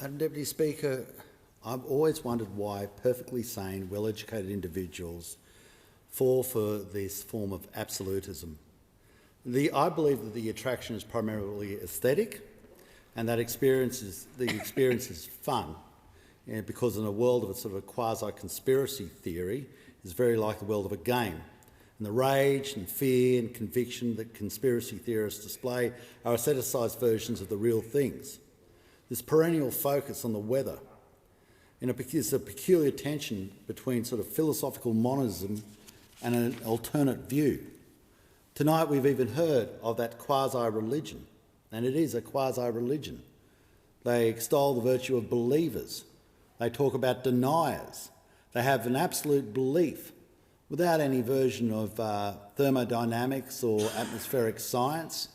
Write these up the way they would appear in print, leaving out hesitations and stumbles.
Madam Deputy Speaker, I've always wondered why perfectly sane, well-educated individuals fall for this form of absolutism. I believe that the attraction is primarily aesthetic, and that the experience is fun, because in a world of a sort of a quasi-conspiracy theory, it's very like the world of a game. And the rage and fear and conviction that conspiracy theorists display are aestheticised versions of the real things. This perennial focus on the weather, there's a peculiar tension between sort of philosophical monism and an alternate view. Tonight we've even heard of that quasi-religion, and it is a quasi-religion. They extol the virtue of believers. They talk about deniers. They have an absolute belief without any version of thermodynamics or atmospheric science.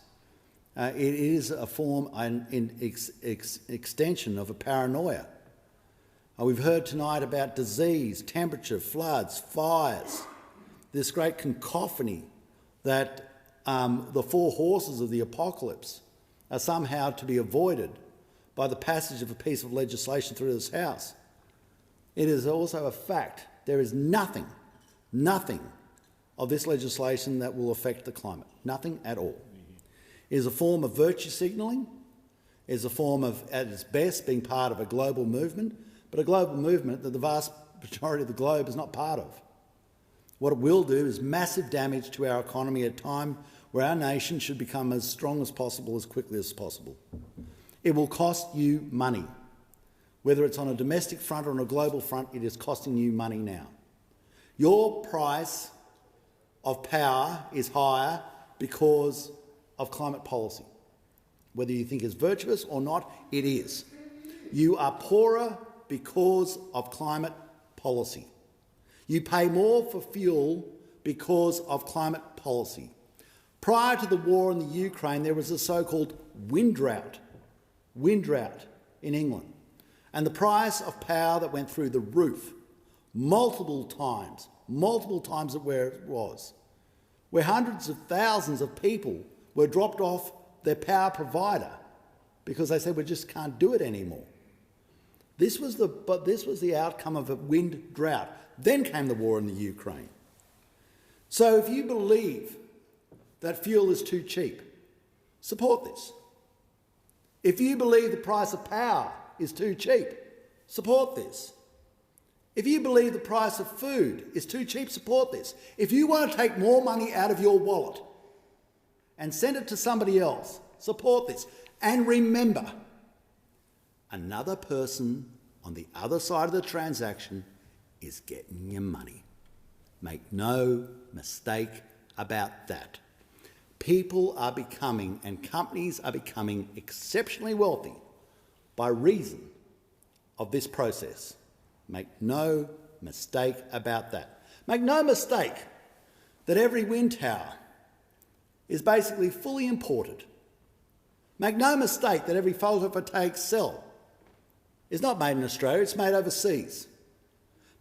It is a form, an extension of a paranoia. We've heard tonight about disease, temperature, floods, fires, this great cacophony that the four horses of the apocalypse are somehow to be avoided by the passage of a piece of legislation through this House. It is also a fact there is nothing of this legislation that will affect the climate, nothing at all. It is a form of virtue signalling. It is a form of, at its best, being part of a global movement, but a global movement that the vast majority of the globe is not part of. What it will do is massive damage to our economy at a time where our nation should become as strong as possible, as quickly as possible. It will cost you money. Whether it's on a domestic front or on a global front, it is costing you money now. Your price of power is higher because of climate policy. Whether you think it's virtuous or not, it is. You are poorer because of climate policy. You pay more for fuel because of climate policy. Prior to the war in the Ukraine, there was a so-called wind drought in England, and the price of power that went through the roof multiple times at where it was, where hundreds of thousands of people were dropped off their power provider because they said we just can't do it anymore. This was the outcome of a wind drought. Then came the war in the Ukraine. So if you believe that fuel is too cheap, support this. If you believe the price of power is too cheap, support this. If you believe the price of food is too cheap, support this. If you want to take more money out of your wallet and send it to somebody else, support this. And remember, another person on the other side of the transaction is getting your money. Make no mistake about that. People are becoming, and companies are becoming, exceptionally wealthy by reason of this process. Make no mistake about that. Make no mistake that every wind tower is basically fully imported. Make no mistake that every photovoltaic cell is not made in Australia, it's made overseas.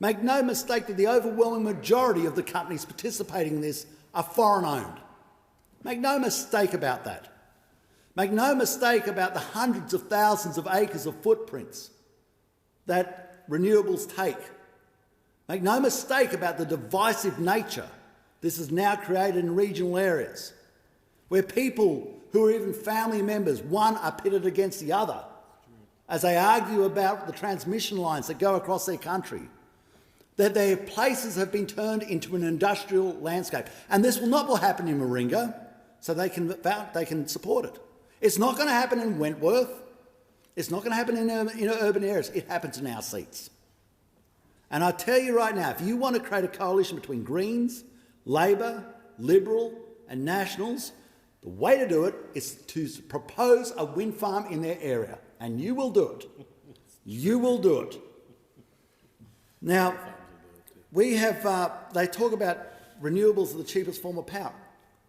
Make no mistake that the overwhelming majority of the companies participating in this are foreign-owned. Make no mistake about that. Make no mistake about the hundreds of thousands of acres of footprints that renewables take. Make no mistake about the divisive nature this has now created in regional areas, where people who are even family members, one are pitted against the other as they argue about the transmission lines that go across their country, that their places have been turned into an industrial landscape. And this will not happen in Warringah, so they can support it. It's not going to happen in Wentworth. It's not going to happen in urban areas. It happens in our seats. And I tell you right now, if you want to create a coalition between Greens, Labor, Liberal and Nationals, the way to do it is to propose a wind farm in their area. And you will do it. You will do it. Now, we have, they talk about renewables are the cheapest form of power.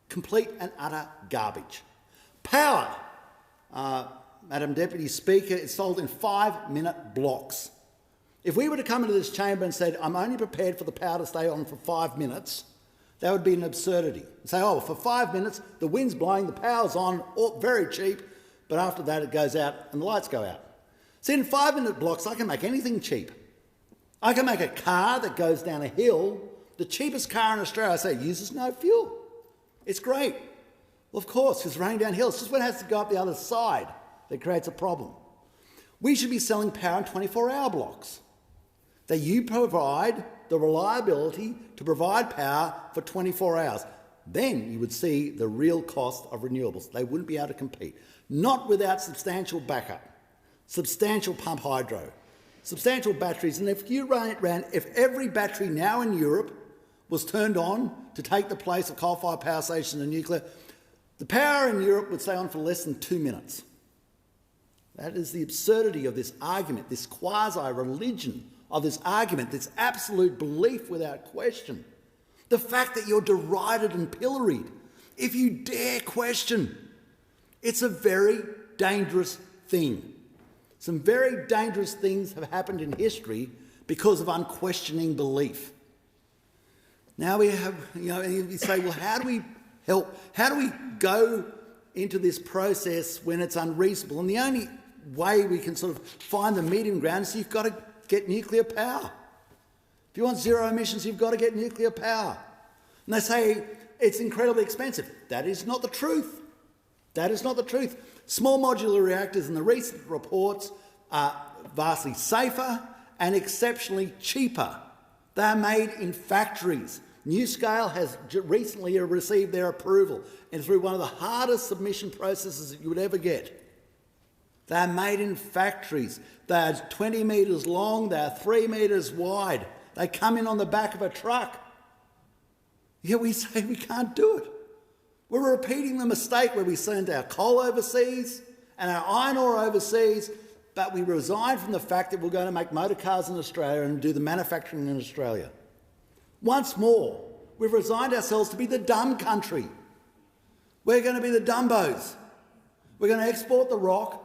Complete and utter garbage. Power, Madam Deputy Speaker, is sold in 5-minute blocks. If we were to come into this chamber and said, I'm only prepared for the power to stay on for 5 minutes, that would be an absurdity. Say, oh, for 5 minutes, the wind's blowing, the power's on, very cheap, but after that it goes out and the lights go out. See, in 5-minute blocks, I can make anything cheap. I can make a car that goes down a hill. The cheapest car in Australia, I say, uses no fuel. It's great. Well, of course, because it's running down hills. It's just when it has to go up the other side that creates a problem. We should be selling power in 24-hour blocks. That you provide the reliability to provide power for 24 hours. Then you would see the real cost of renewables. They wouldn't be able to compete. Not without substantial backup, substantial pump hydro, substantial batteries. And if every battery now in Europe was turned on to take the place of coal-fired power stations and nuclear, the power in Europe would stay on for less than 2 minutes. That is the absurdity of this argument, this quasi-religion of this argument, this absolute belief without question. The fact that you're derided and pilloried, if you dare question, it's a very dangerous thing. Some very dangerous things have happened in history because of unquestioning belief. Now we have, you say, well, how do we help? How do we go into this process when it's unreasonable? And the only way we can sort of find the medium ground is you've got to get nuclear power. If you want zero emissions, you've got to get nuclear power. And they say it's incredibly expensive. That is not the truth. That is not the truth. Small modular reactors in the recent reports are vastly safer and exceptionally cheaper. They are made in factories. NuScale has recently received their approval and through one of the hardest submission processes that you would ever get. They are made in factories. They are 20 metres long. They are 3 metres wide. They come in on the back of a truck. Yet we say we can't do it. We're repeating the mistake where we send our coal overseas and our iron ore overseas, but we resign from the fact that we're going to make motor cars in Australia and do the manufacturing in Australia. Once more, we've resigned ourselves to be the dumb country. We're going to be the dumbos. We're going to export the rock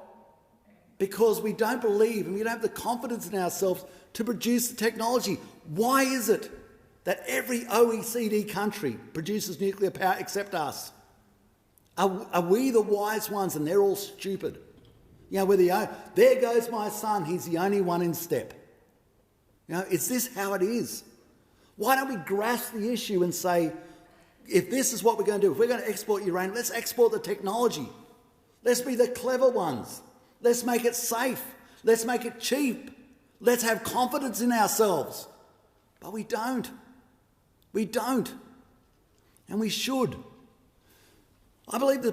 because we don't believe and we don't have the confidence in ourselves to produce the technology. Why is it that every OECD country produces nuclear power except us? Are we the wise ones and they're all stupid? There goes my son, he's the only one in step. Is this how it is? Why don't we grasp the issue and say, if this is what we're going to do, if we're going to export uranium, let's export the technology. Let's be the clever ones. Let's make it safe. Let's make it cheap. Let's have confidence in ourselves. But we don't. We don't. And we should. I believe the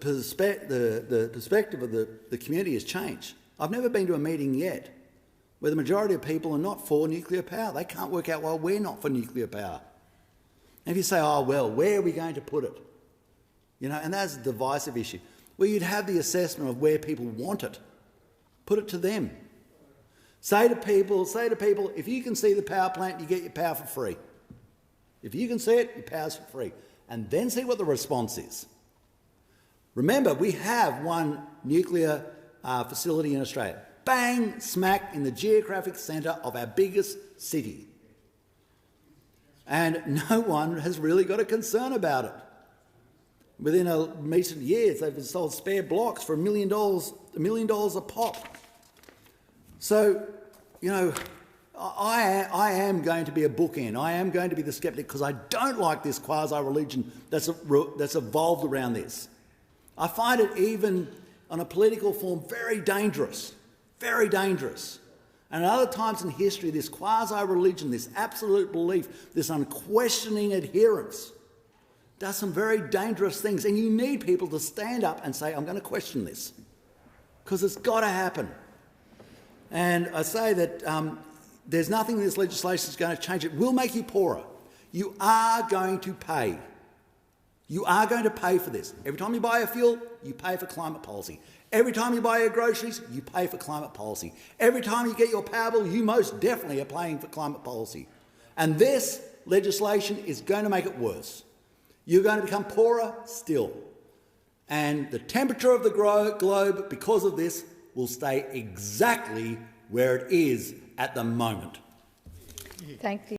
perspective of the community has changed. I've never been to a meeting yet where the majority of people are not for nuclear power. They can't work out why we're not for nuclear power. And if you say, oh, well, where are we going to put it? And that's a divisive issue. Well, you'd have the assessment of where people want it. Put it to them. Say to people, if you can see the power plant, you get your power for free. If you can see it, your power's for free. And then see what the response is. Remember, we have one nuclear facility in Australia. Bang, smack in the geographic centre of our biggest city. And no one has really got a concern about it. Within recent years, they've sold spare blocks for $1 million a pop. So, I am going to be a bookend. I am going to be the sceptic because I don't like this quasi-religion that's evolved around this. I find it even on a political form very dangerous, very dangerous. And at other times in history, this quasi-religion, this absolute belief, this unquestioning adherence does some very dangerous things. And you need people to stand up and say, I'm going to question this because it's got to happen. And I say that there's nothing in this legislation that's going to change it. Will make you poorer. You are going to pay. You are going to pay for this. Every time you buy a fuel, you pay for climate policy. Every time you buy your groceries, you pay for climate policy. Every time you get your power bill, you most definitely are paying for climate policy. And this legislation is going to make it worse. You're going to become poorer still. And the temperature of the globe, because of this, will stay exactly where it is at the moment. Thank you.